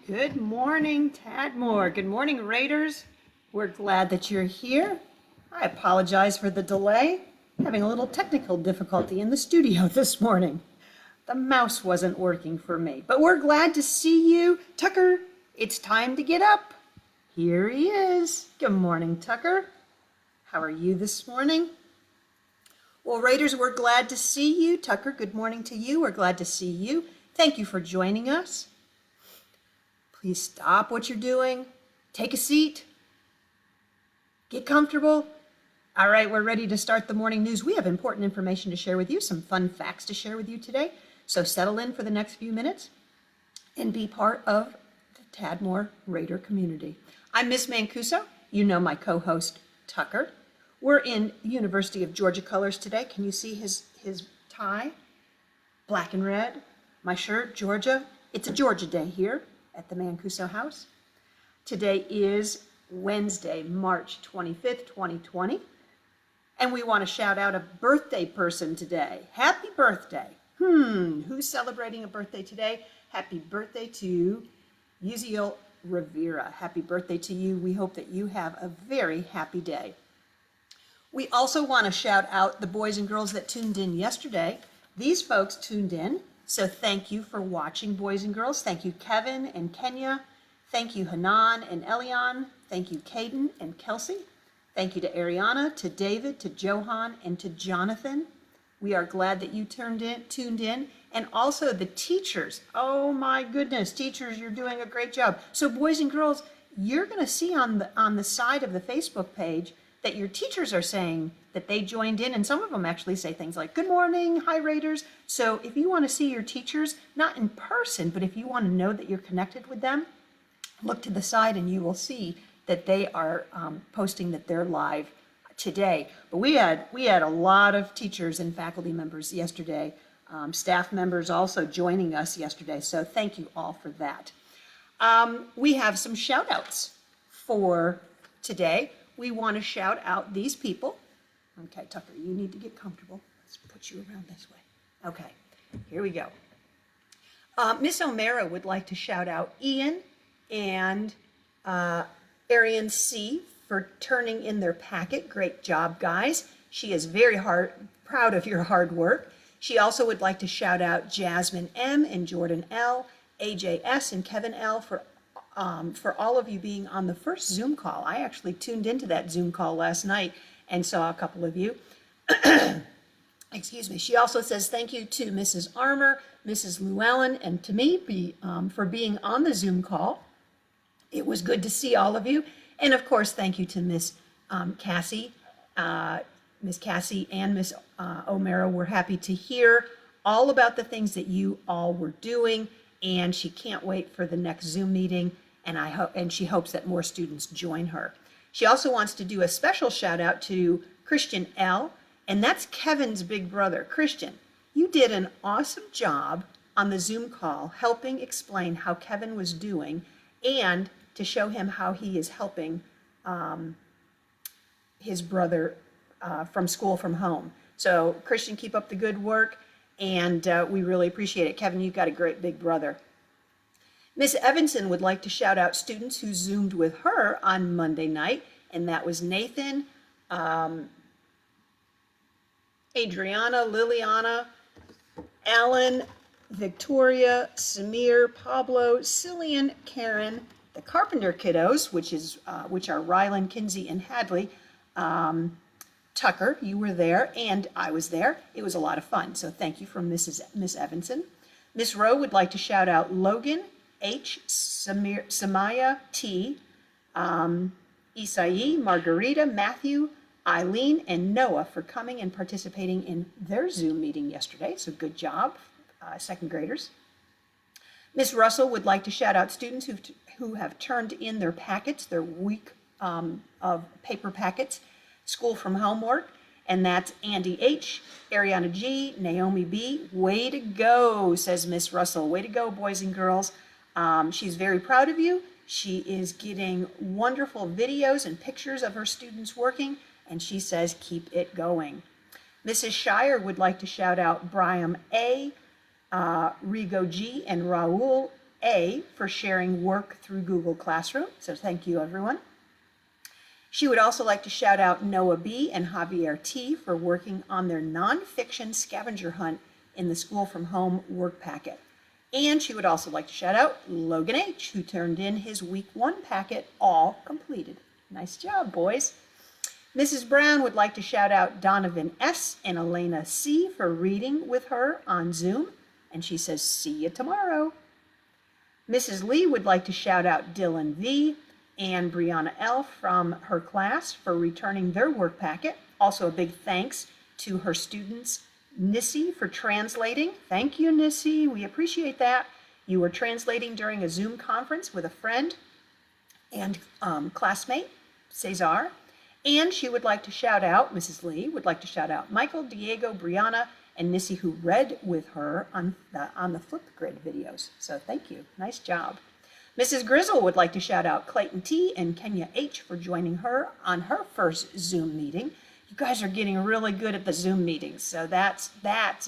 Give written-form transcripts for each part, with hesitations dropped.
Good morning, Tadmore. Good morning, Raiders. We're glad that you're here. I apologize for the delay. Having a little technical difficulty in the studio this morning. The mouse wasn't working for me, but we're glad to see you. Tucker, it's time to get up. Here he is. Good morning, Tucker. How are you this morning? Well, Raiders, we're glad to see you. Tucker, good morning to you. We're glad to see you. Thank you for joining us. Please stop what you're doing. Take a seat. Get comfortable. All right, we're ready to start the morning news. We have important information to share with you, some fun facts to share with you today. So settle in for the next few minutes and be part of the Tadmore Raider community. I'm Miss Mancuso. You know my co-host, Tucker. We're in University of Georgia colors today. Can you see his tie? Black and red. My shirt, Georgia. It's a Georgia day here at the Mancuso house. Today is Wednesday, March 25th, 2020. And we want to shout out a birthday person today. Happy birthday. Who's celebrating a birthday today? Happy birthday to Uziel Rivera. Happy birthday to you. We hope that you have a very happy day. We also want to shout out the boys and girls that tuned in yesterday. These folks tuned in. So thank you for watching, boys and girls. Thank you, Kevin and Kenya. Thank you, Hanan and Elian. Thank you, Caden and Kelsey. Thank you to Ariana, to David, to Johan, and to Jonathan. We are glad that you tuned in. And also the teachers. Oh my goodness, teachers, you're doing a great job. So boys and girls, you're going to see on the side of the Facebook page that your teachers are saying that they joined in, and some of them actually say things like, good morning, hi Raiders. So if you want to see your teachers, not in person, but if you want to know that you're connected with them, look to the side and you will see that they are posting that they're live today. But we had a lot of teachers and faculty members yesterday, staff members also joining us yesterday, so thank you all for that. We have some shout outs for today. We want to shout out these people. Okay, Tucker, you need to get comfortable. Let's put you around this way. Okay, here we go. Miss O'Mara would like to shout out Ian and Arian C. for turning in their packet. Great job, guys. She is very proud of your hard work. She also would like to shout out Jasmine M. and Jordan L., AJ S. and Kevin L. for all of you being on the first Zoom call. I actually tuned into that Zoom call last night and saw a couple of you. Excuse me. She also says thank you to Mrs. Armour, Mrs. Llewellyn, and to me for being on the Zoom call. It was good to see all of you. And of course, thank you to Miss Cassie. Miss Cassie and Miss O'Mara were happy to hear all about the things that you all were doing, and she can't wait for the next Zoom meeting, and she hopes that more students join her. She also wants to do a special shout out to Christian L., and that's Kevin's big brother. Christian, you did an awesome job on the Zoom call helping explain how Kevin was doing and to show him how he is helping his brother from school from home. So Christian, keep up the good work, and we really appreciate it. Kevin, you've got a great big brother. Miss Evanson would like to shout out students who Zoomed with her on Monday night, and that was Nathan, Adriana, Liliana, Alan, Victoria, Samir, Pablo, Cillian, Karen, the Carpenter kiddos, which are Rylan, Kinsey, and Hadley. Tucker, you were there, and I was there. It was a lot of fun, so thank you from Miss Evanson. Miss Rowe would like to shout out Logan H, Samaya T, Isai, Margarita, Matthew, Eileen, and Noah for coming and participating in their Zoom meeting yesterday. So good job, second graders. Miss Russell would like to shout out students who have turned in their packets, their week of paper packets, school from homework, and that's Andy H, Ariana G, Naomi B. Way to go, says Miss Russell. Way to go, boys and girls. She's very proud of you. She is getting wonderful videos and pictures of her students working, and she says keep it going. Mrs. Shire would like to shout out Brian A, Rigo G, and Raul A for sharing work through Google Classroom. So thank you, everyone. She would also like to shout out Noah B. and Javier T. for working on their nonfiction scavenger hunt in the School from Home work packet. And she would also like to shout out Logan H., who turned in his week 1 packet all completed. Nice job, boys. Mrs. Brown would like to shout out Donovan S. and Elena C. for reading with her on Zoom. And she says, see you tomorrow. Mrs. Lee would like to shout out Dylan V. and Brianna L. from her class for returning their work packet. Also a big thanks to her students, Nissy, for translating. Thank you, Nissy. We appreciate that. You were translating during a Zoom conference with a friend and classmate, Cesar. And she would like to shout out, Mrs. Lee would like to shout out Michael, Diego, Brianna, and Nissy, who read with her on the Flipgrid videos. So thank you. Nice job. Mrs. Grizzle would like to shout out Clayton T. and Kenya H. for joining her on her first Zoom meeting. You guys are getting really good at the Zoom meetings, so that's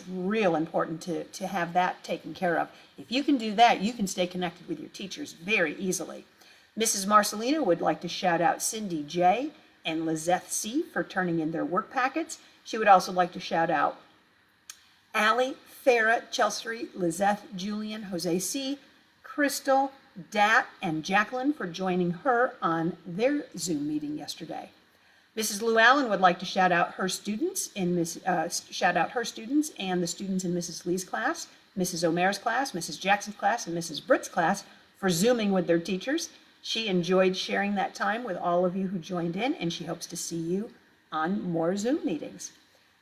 real important to have that taken care of. If you can do that, you can stay connected with your teachers very easily. Mrs. Marcelino would like to shout out Cindy J. and Lizeth C. for turning in their work packets. She would also like to shout out Allie, Farah, Chelsea, Lizeth, Julian, Jose C., Crystal, Dat, and Jacqueline for joining her on their Zoom meeting yesterday. Mrs. Lou Allen would like to shout out her students and the students in Mrs. Lee's class, Mrs. O'Meara's class, Mrs. Jackson's class, and Mrs. Britt's class for Zooming with their teachers. She enjoyed sharing that time with all of you who joined in, and she hopes to see you on more Zoom meetings.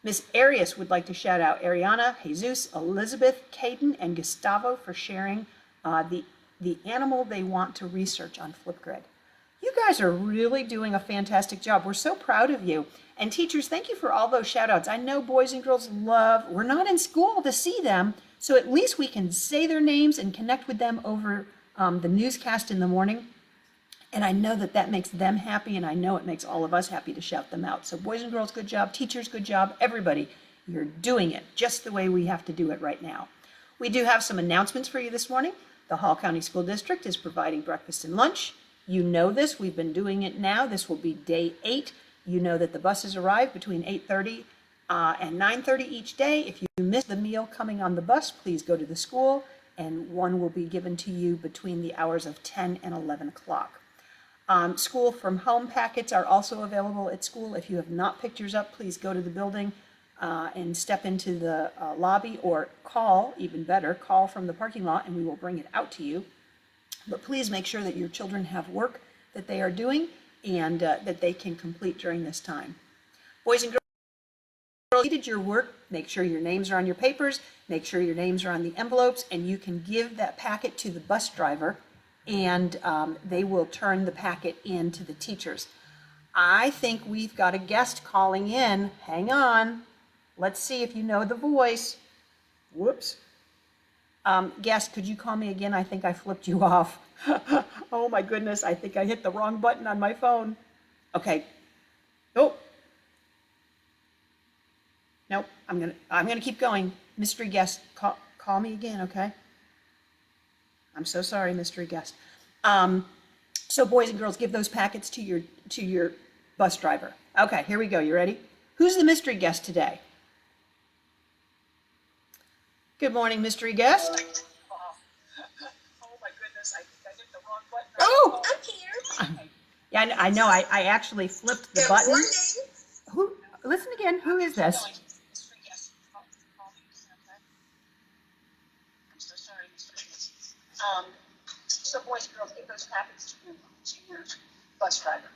Miss Arias would like to shout out Ariana, Jesus, Elizabeth, Caden, and Gustavo for sharing the animal they want to research on Flipgrid. You guys are really doing a fantastic job. We're so proud of you. And teachers, thank you for all those shout outs. I know boys and girls we're not in school to see them, so at least we can say their names and connect with them over the newscast in the morning. And I know that makes them happy, and I know it makes all of us happy to shout them out. So boys and girls, good job. Teachers, good job. Everybody, you're doing it just the way we have to do it right now. We do have some announcements for you this morning. The Hall County School District is providing breakfast and lunch. You know this. We've been doing it now. This will be day 8. You know that the buses arrive between 8:30 and 9:30 each day. If you miss the meal coming on the bus, please go to the school, and one will be given to you between the hours of 10 and 11 o'clock. School from home packets are also available at school. If you have not picked yours up, please go to the building and step into the lobby, or call, even better, call from the parking lot and we will bring it out to you. But please make sure that your children have work that they are doing and that they can complete during this time. Boys and girls, completed your work, make sure your names are on your papers, make sure your names are on the envelopes, and you can give that packet to the bus driver, and they will turn the packet in to the teachers. I think we've got a guest calling in. Hang on. Let's see if you know the voice. Whoops. Guest, could you call me again? I think I flipped you off. Oh my goodness, I think I hit the wrong button on my phone. Okay. Oh. Nope, I'm gonna keep going. Mystery guest, call me again, okay? I'm so sorry, mystery guest. So boys and girls, give those packets to your bus driver. Okay, here we go. You ready? Who's the mystery guest today? Good morning, mystery guest. Oh my goodness, I hit the wrong button. Oh! I'm here. Yeah, I know. I actually flipped the button. Morning. Who? Listen again. Who is this? Mystery guest. Call me, okay? I'm so sorry, mystery guest. So boys and girls, give those packets to your bus driver.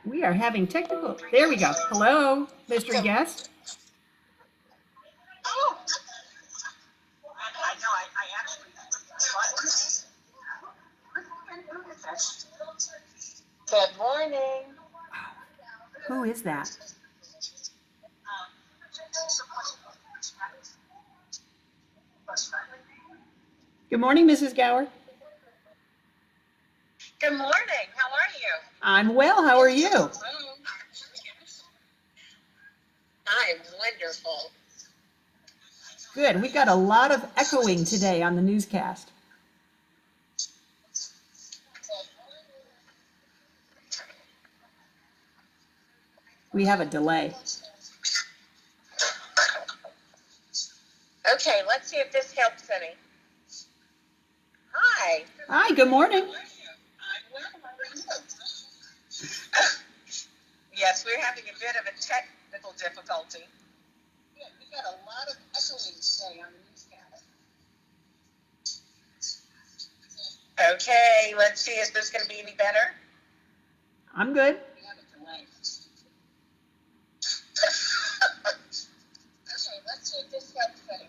We are having technical. There we go. Hello, mystery guest. Oh! I know, I actually Good morning. Who is that? Good morning, Mrs. Gower. Good morning. How are you? I'm well. How are you? I'm wonderful. Good. We got a lot of echoing today on the newscast. We have a delay. Okay, let's see if this helps any. Hi. Hi, good morning. Yes, we're having a bit of a technical difficulty. Yeah, we got a lot of echoing today on the newscast. Okay, let's see, is this going to be any better? I'm good. We have a delay. Okay, let's see if this helps any.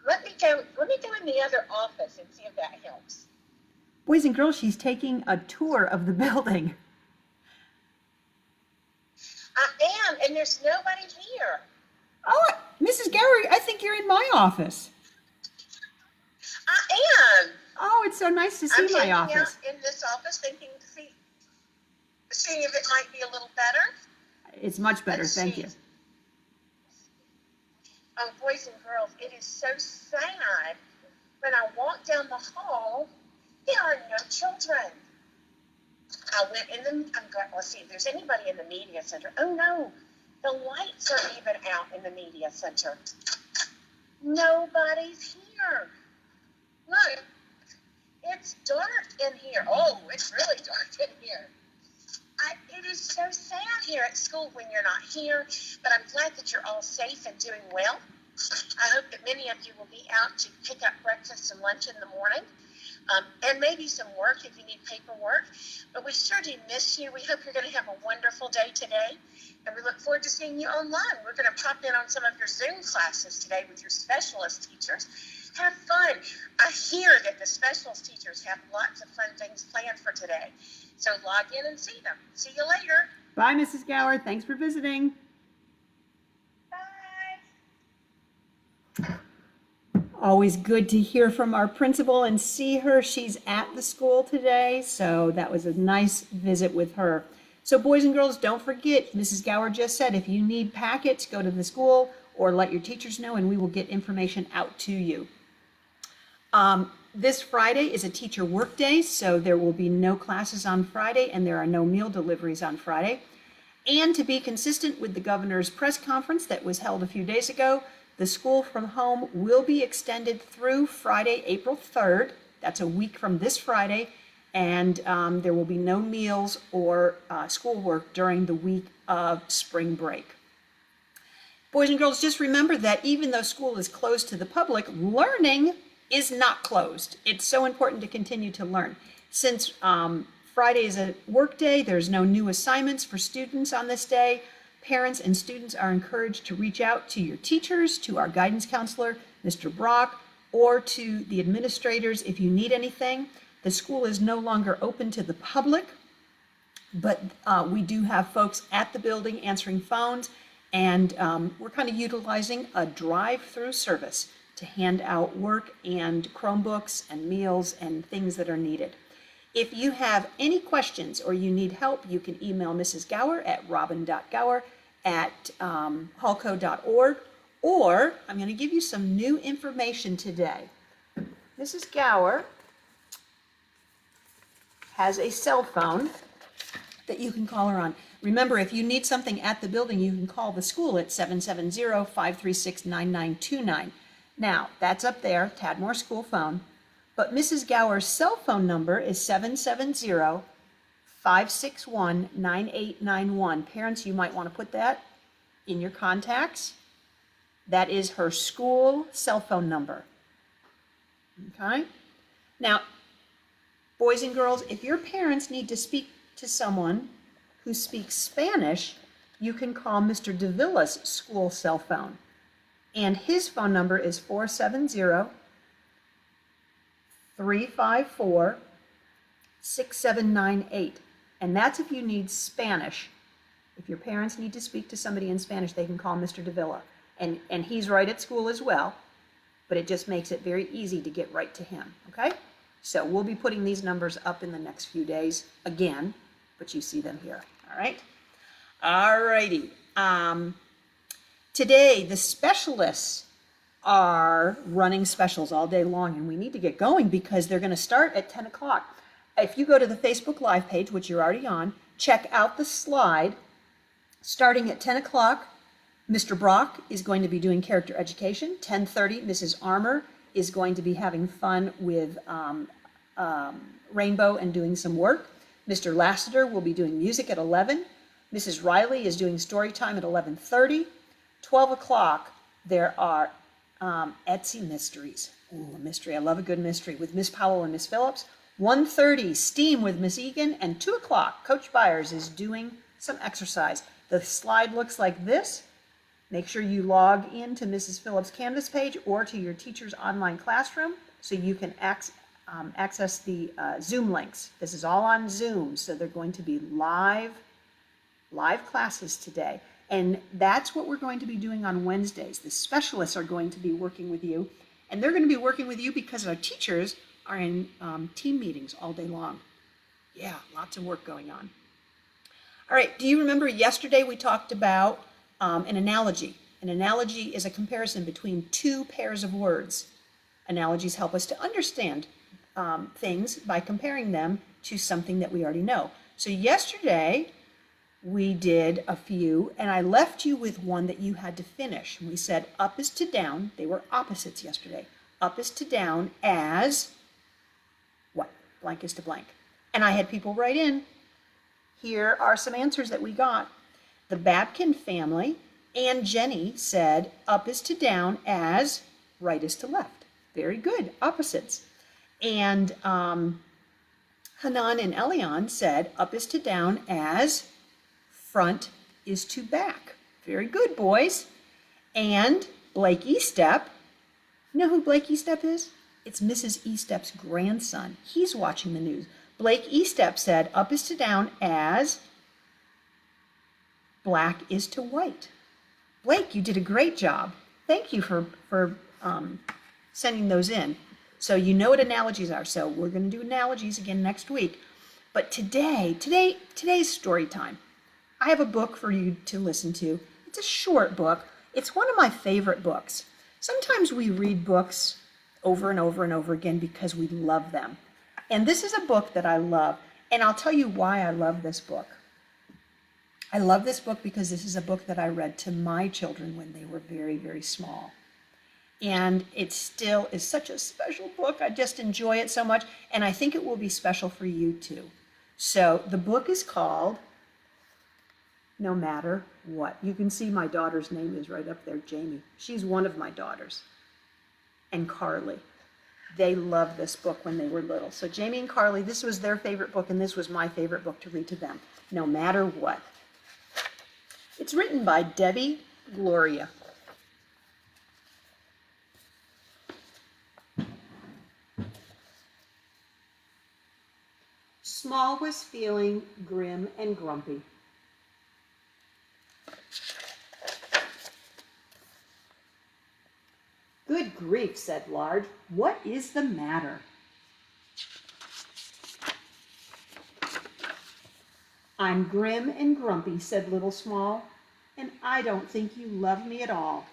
Let me go in the other office and see if that helps. Boys and girls, she's taking a tour of the building. I am, and there's nobody here. Oh, Mrs. Gower, I think you're in my office. I am. Oh, it's so nice to see I'm my hanging office. out in this office thinking to seeing if it might be a little better. It's much better, Let's thank see. you. Boys and girls, it is so sad. When I walk down the hall, there are no children. I went in let's see if there's anybody in the media center. Oh no, the lights are even out in the media center. Nobody's here. Look, it's dark in here. Oh, it's really dark in here. It is so sad here at school when you're not here, but I'm glad that you're all safe and doing well. I hope that many of you will be out to pick up breakfast and lunch in the morning, and maybe some work if you need paperwork. But we sure do miss you. We hope you're going to have a wonderful day today, and we look forward to seeing you online. We're going to pop in on some of your Zoom classes today with your specialist teachers. Have fun. I hear that the specialist teachers have lots of fun things planned for today. So log in and see them. See you later. Bye, Mrs. Gower. Thanks for visiting. Bye. Always good to hear from our principal and see her. She's at the school today, so that was a nice visit with her. So boys and girls, don't forget, Mrs. Gower just said, if you need packets, go to the school or let your teachers know and we will get information out to you. This Friday is a teacher work day, so there will be no classes on Friday and there are no meal deliveries on Friday. And to be consistent with the governor's press conference that was held a few days ago, the school from home will be extended through Friday, April 3rd. That's a week from this Friday. And there will be no meals or schoolwork during the week of spring break. Boys and girls, just remember that even though school is closed to the public, learning is not closed. It's so important to continue to learn. Since Friday is a work day, there's no new assignments for students on this day. Parents and students are encouraged to reach out to your teachers, to our guidance counselor, Mr. Brock, or to the administrators if you need anything. The school is no longer open to the public, but we do have folks at the building answering phones, and we're kind of utilizing a drive-through service to hand out work and Chromebooks and meals and things that are needed. If you have any questions or you need help, you can email Mrs. Gower at robin.gower@halco.org, or I'm going to give you some new information today. Mrs. Gower has a cell phone that you can call her on. Remember, if you need something at the building, you can call the school at 770-536-9929. Now, that's up there, Tadmore School phone. But Mrs. Gower's cell phone number is 770-561-9891. Parents, you might want to put that in your contacts. That is her school cell phone number. Okay? Now, boys and girls, if your parents need to speak to someone who speaks Spanish, you can call Mr. Davila's school cell phone. And his phone number is 470-354-6798. And that's if you need Spanish. If your parents need to speak to somebody in Spanish, they can call Mr. Davila. And he's right at school as well, but it just makes it very easy to get right to him, okay? So we'll be putting these numbers up in the next few days again, but you see them here, all right? All righty. Today, the specialists are running specials all day long, and we need to get going because they're going to start at 10 o'clock. If you go to the Facebook Live page, which you're already on, check out the slide. Starting at 10 o'clock, Mr. Brock is going to be doing character education. 10:30, Mrs. Armour is going to be having fun with Rainbow and doing some work. Mr. Lassiter will be doing music at 11. Mrs. Riley is doing story time at 11:30. 12 o'clock, there are Etsy mysteries. Ooh, a mystery. I love a good mystery with Miss Powell and Miss Phillips. 1:30, STEAM with Miss Egan. And 2 o'clock, Coach Byers is doing some exercise. The slide looks like this. Make sure you log in to Mrs. Phillips' Canvas page or to your teacher's online classroom so you can access the Zoom links. This is all on Zoom, so they're going to be live classes today. And that's what we're going to be doing on Wednesdays. The specialists are going to be working with you, and they're going to be working with you because our teachers are in team meetings all day long. Yeah, lots of work going on. All right, do you remember yesterday we talked about an analogy? An analogy is a comparison between two pairs of words. Analogies help us to understand things by comparing them to something that we already know. So yesterday we did a few, and I left you with one that you had to finish. We said up is to down. They were opposites yesterday. Up is to down as what? Blank is to blank. And I had people write in. Here are some answers that we got. The Babkin family and Jenny said up is to down as right is to left. Very good, opposites. And Hanan and Elion said up is to down as front is to back. Very good, boys. And Blake Estep, you know who Blake Estep is? It's Mrs. Estep's grandson. He's watching the news. Blake Estep said up is to down as black is to white. Blake, you did a great job. Thank you for sending those in. So you know what analogies are. So we're going to do analogies again next week. But today's story time. I have a book for you to listen to. It's a short book. It's one of my favorite books. Sometimes we read books over and over and over again because we love them. And this is a book that I love. And I'll tell you why I love this book. I love this book because this is a book that I read to my children when they were very, very small. And it still is such a special book. I just enjoy it so much. And I think it will be special for you too. So the book is called No Matter What. You can see my daughter's name is right up there, Jamie. She's one of my daughters. And Carly. They loved this book when they were little. So Jamie and Carly, this was their favorite book, and this was my favorite book to read to them. No Matter What. It's written by Debbie Gloria. Small was feeling grim and grumpy. Good grief, said Large. What is the matter? I'm grim and grumpy, said Little Small, and I don't think you love me at all.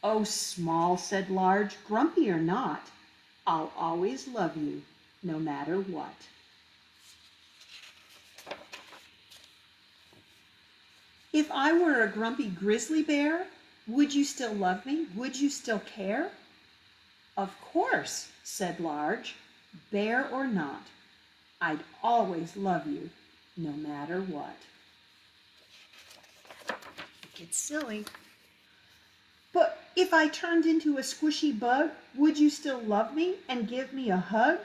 Oh, Small, said Large, grumpy or not, I'll always love you, no matter what. If I were a grumpy grizzly bear, would you still love me? Would you still care? Of course, said Large, bear or not, I'd always love you, no matter what. It gets silly. But if I turned into a squishy bug, would you still love me and give me a hug?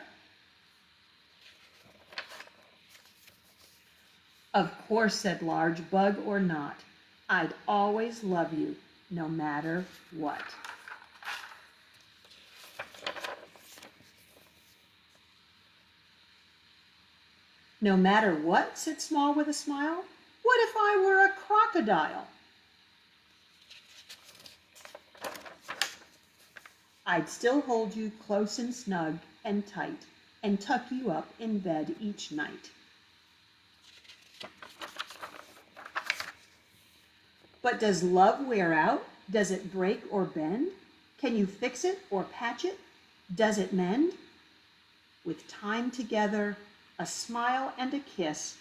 Of course, said Large, bug or not, I'd always love you, no matter what. No matter what, said Small with a smile. What if I were a crocodile? I'd still hold you close and snug and tight and tuck you up in bed each night. But does love wear out? Does it break or bend? Can you fix it or patch it? Does it mend? With time together, a smile and a kiss,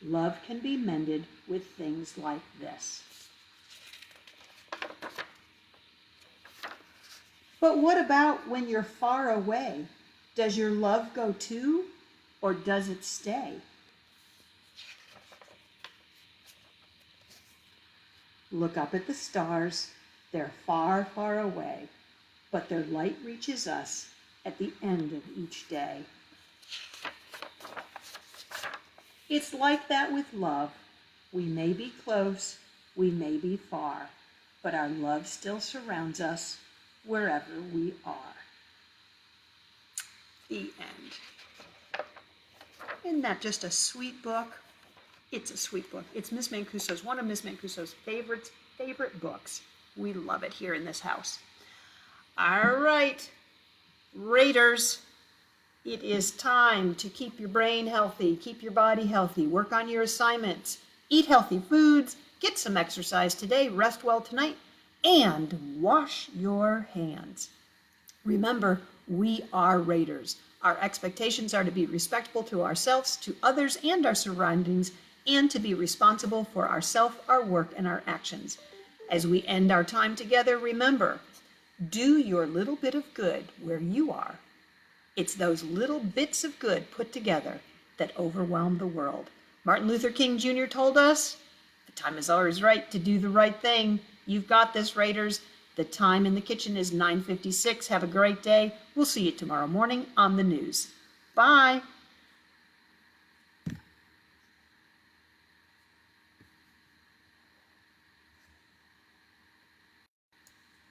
love can be mended with things like this. But what about when you're far away? Does your love go too, or does it stay? Look up at the stars. They're far, far away, but their light reaches us at the end of each day. It's like that with love. We may be close, we may be far, but our love still surrounds us wherever we are. The end. Isn't that just a sweet book? It's a sweet book. It's Miss Mancuso's, one of Miss Mancuso's favorite books. We love it here in this house. All right, Raiders, it is time to keep your brain healthy, keep your body healthy, work on your assignments, eat healthy foods, get some exercise today, rest well tonight, and wash your hands. Remember, we are Raiders. Our expectations are to be respectful to ourselves, to others, and our surroundings, and to be responsible for ourselves, our work, and our actions. As we end our time together, remember, do your little bit of good where you are. It's those little bits of good put together that overwhelm the world. Martin Luther King Jr. told us, the time is always right to do the right thing. You've got this, Raiders. The time in the kitchen is 9:56. Have a great day. We'll see you tomorrow morning on the news. Bye.